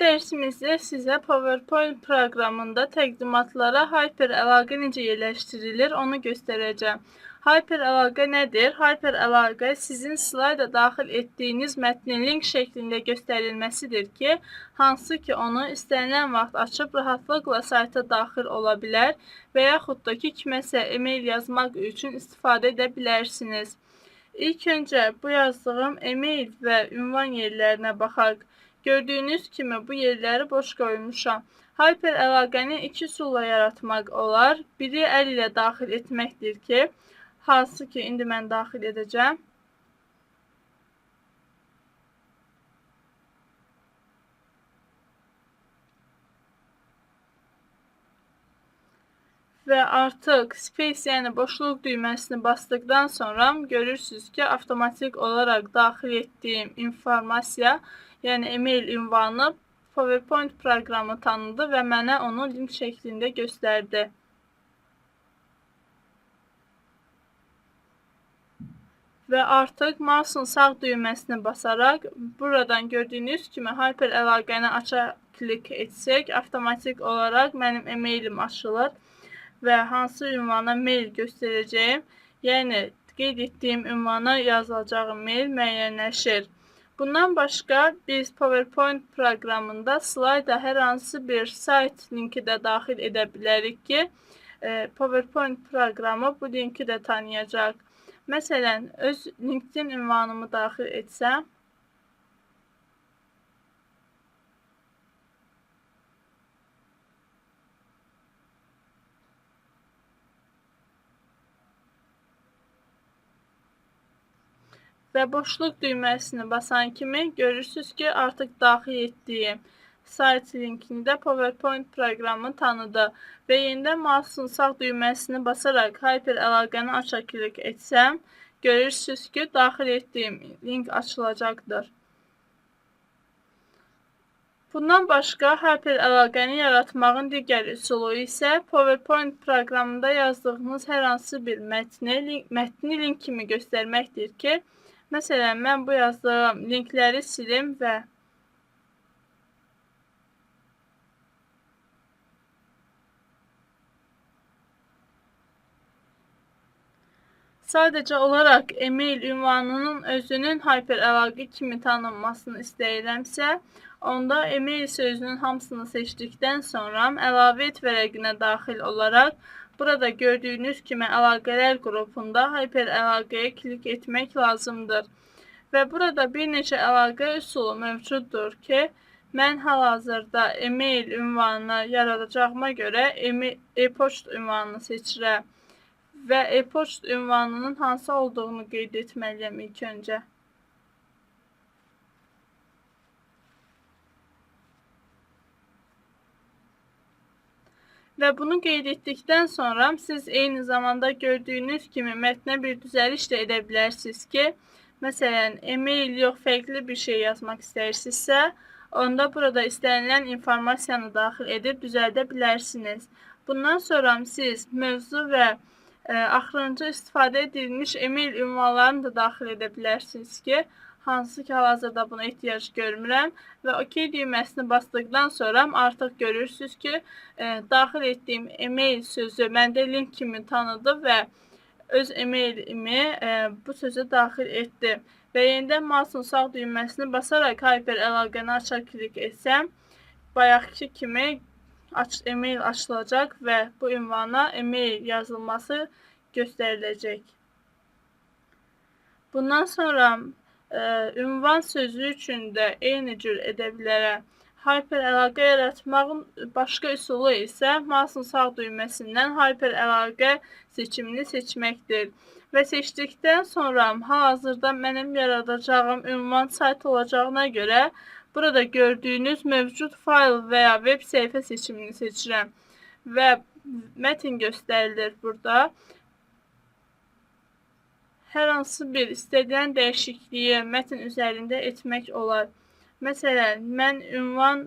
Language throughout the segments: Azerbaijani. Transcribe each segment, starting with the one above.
dərsimizdə sizə PowerPoint proqramında təqdimatlara hyperəlaqə necə yerləşdirilir, onu göstərəcəm. Hyperəlaqə nədir? Hyperəlaqə sizin slayda daxil etdiyiniz mətnin link şəklində göstərilməsidir ki, hansı ki onu istənilən vaxt açıb rahatlıqla sayta daxil ola bilər və yaxud da ki, kiməsə e-mail yazmaq üçün istifadə edə bilərsiniz. İlk öncə bu yazdığım e-mail və ünvan yerlərinə baxaq. Gördüyünüz kimi bu yerləri boş qoymuşam. Hyperəlaqəni iki üsulla yaratmaq olar. Biri əl ilə daxil etməkdir ki, hansı ki indi mən daxil edəcəm. Və artıq space, yəni boşluq düyməsini basdıqdan sonra görürsünüz ki, avtomatik olaraq daxil etdiyim informasiya, yəni e-mail ünvanı PowerPoint proqramı tanıdı və mənə onu link şəklində göstərdi. Və artıq mouse'un sağ düyməsini basaraq buradan gördüyünüz kimi hyperəlaqəni aça klik etsək, avtomatik olaraq mənim e-mailim açılır və hansı ünvana mail göstərəcəyim, yəni qeyd etdiyim ünvana yazılacağım mail müəyyənləşir. Bundan başqa biz PowerPoint proqramında slayda hər hansı bir sayt linki də daxil edə bilərik ki, PowerPoint proqramı bu linki də tanıyacaq. Məsələn, öz LinkedIn ünvanımı daxil etsəm, və boşluq düyməsini basan kimi görürsünüz ki, artıq daxil etdiyim sayt linkini də PowerPoint proqramı tanıdı və yenidən mouse'un sağ düyməsini basaraq hyperəlaqəni aça klik etsəm, görürsünüz ki, daxil etdiyim link açılacaqdır. Bundan başqa hyperəlaqəni yaratmağın digər üsulu isə PowerPoint proqramında yazdığınız hər hansı bir mətni link kimi göstərməkdir ki, məsələn, mən bu yazdığım linkləri silim və sadəcə olaraq e-mail ünvanının özünün hyperəlaqə kimi tanınmasını istəyirəmsə, onda e-mail sözünün hamısını seçdikdən sonra əlavə et vərəqinə daxil olaraq burada gördüyünüz kimi əlaqələr qrupunda hyperəlaqəyə klik etmək lazımdır. Və burada bir neçə əlaqə üsulu mövcuddur ki, mən hal-hazırda e-mail ünvanını yaradacağıma görə e-poçt ünvanını seçirəm və e-poçt ünvanının hansı olduğunu qeyd etməliyəm ilk öncə. Və bunu qeyd etdikdən sonra siz eyni zamanda gördüyünüz kimi mətnə bir düzəliş də edə bilərsiniz ki, məsələn, e-mail yox, fərqli bir şey yazmaq istəyirsinizsə, onda burada istənilən informasiyanı daxil edib düzəldə bilərsiniz. Bundan sonra siz mövzu və axırıncı istifadə edilmiş e-mail ünvanlarını da daxil edə bilərsiniz ki, hansı ki hal-hazırda buna ehtiyac görmürəm və OK düyməsini basdıqdan sonra artıq görürsünüz ki, daxil etdiyim e-mail sözü məndə link kimi tanıdı və öz e-mailimi bu sözü daxil etdim. Və yenidən mouse'un sağ düyməsini basaraq hyperəlaqəni aça klik etsəm, bayaqki kimi e-mail açılacaq və bu ünvana e-mail yazılması göstəriləcək. Bundan sonra ünvan sözü üçün də eyni cür edə bilərəm. Hyperəlaqə yaratmağın başqa üsulu isə mouse'un sağ düyməsindən hyperəlaqə seçimini seçməkdir. Və seçdikdən sonra hal-hazırda mənim yaradacağım ünvan sayt olacağına görə burada gördüyünüz mövcud fayl və ya web səhifə seçimini seçirəm və mətn göstərilir burada. Hər hansı bir istədilən dəyişikliyi mətn üzərində etmək olar. Məsələn, mən ünvan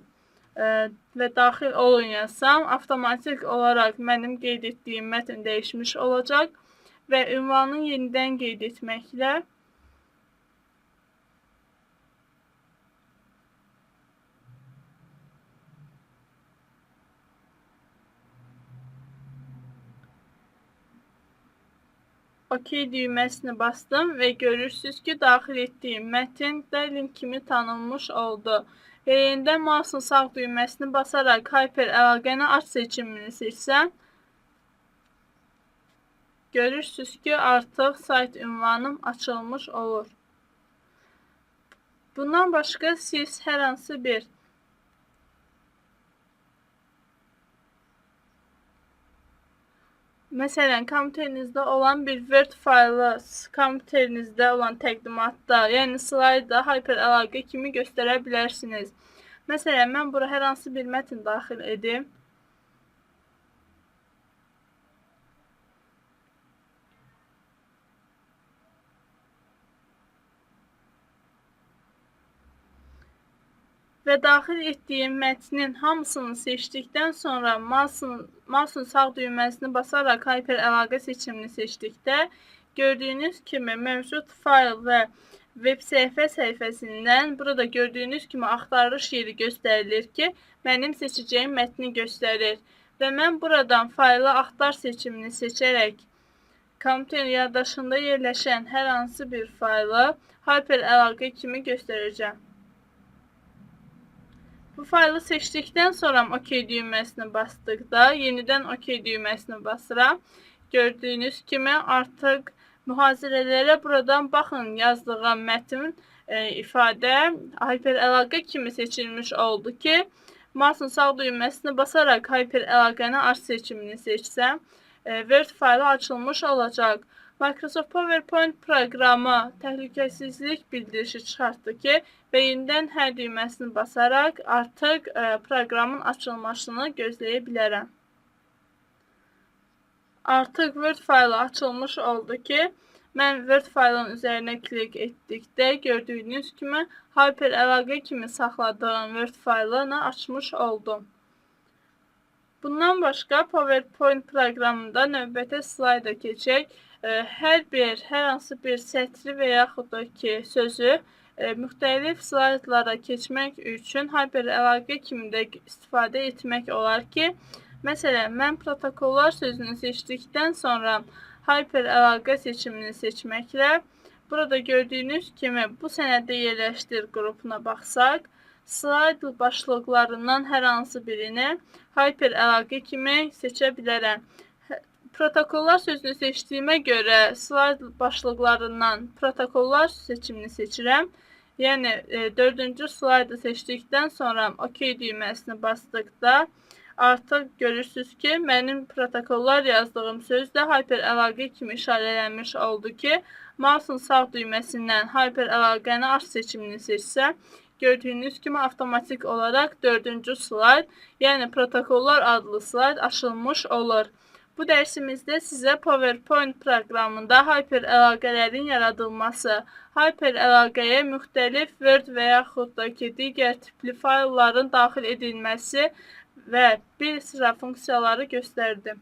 və daxil olun yazsam, avtomatik olaraq mənim qeyd etdiyim mətn dəyişmiş olacaq və ünvanı yenidən qeyd etməklə OK düyməsini bastım və görürsünüz ki, daxil etdiyim mətn də link kimi tanınmış oldu. Və yenidən mouse'un sağ düyməsini basaraq Hyperəlaqəni aç seçimini seçsəm, görürsünüz ki, artıq sayt ünvanım açılmış olur. Bundan başqa siz hər hansı bir məsələn, kompüterinizdə olan bir Word faylı, kompüterinizdə olan təqdimatda, yəni slayda Hyperəlaqə kimi göstərə bilərsiniz. Məsələn, mən bura hər hansı bir mətn daxil edim. Və daxil etdiyim mətnin hamısını seçdikdən sonra mouse'un sağ düyməsini basaraq Hyperəlaqə seçimini seçdikdə gördüyünüz kimi mövcud fayl və web səhifəsindən burada gördüyünüz kimi axtarış yeri göstərilir ki, mənim seçəcəyim mətni göstərir. Və mən buradan faylı axtar seçimini seçərək kompüterin yaddaşında yerləşən hər hansı bir faylı Hyperəlaqə kimi göstərəcəm. Bu faylı seçdikdən sonra OK düyməsini basdıqda, yenidən OK düyməsini basıram. Gördüyünüz kimi artıq mühazirələrə buradan baxın yazdığım mətn ifadə Hyperəlaqə kimi seçilmiş oldu ki, mouse'un sağ düyməsini basaraq Hyperəlaqəni aç seçimini seçsəm, Word faylı açılmış olacaq. Microsoft PowerPoint proqramı təhlükəsizlik bildirişi çıxartdı ki, və yenidən hər düyməsini basaraq artıq proqramın açılmasını gözləyə bilərəm. Artıq Word faylı açılmış oldu ki, mən Word faylının üzərinə klik etdikdə gördüyünüz kimi Hyperəlaqə kimi saxladığım Word faylını açmış oldum. Bundan başqa PowerPoint proqramında növbəti slayda keçək. Hər hansı bir sətri və yaxud da ki, sözü müxtəlif slaydlara keçmək üçün Hyperəlaqə kimi də istifadə etmək olar ki, məsələn, mən protokollar sözünü seçdikdən sonra Hyperəlaqə seçimini seçməklə burada gördüyünüz kimi bu sənədə yerləşdir qrupuna baxsaq, slayd başlıqlarından hər hansı birini Hyperəlaqə kimi seçə bilərəm. Protokollar sözünü seçdiyimə görə slayd başlıqlarından protokollar seçimini seçirəm. Yəni, 4-cü slaydı seçdikdən sonra OK düyməsini basdıqda artıq görürsünüz ki, mənim protokollar yazdığım söz də Hyperəlaqə kimi işarələnmiş oldu ki, mouse'un sağ düyməsindən Hyperəlaqəni aç seçimini seçsəm, gördüyünüz kimi avtomatik olaraq 4-cü slayd, yəni protokollar adlı slayd açılmış olur. Bu dərsimizdə sizə PowerPoint proqramında Hyperəlaqələrin yaradılması, Hyperəlaqəyə müxtəlif Word və yaxud da ki, digər tipli faylların daxil edilməsi və bir sıra funksiyaları göstərdim.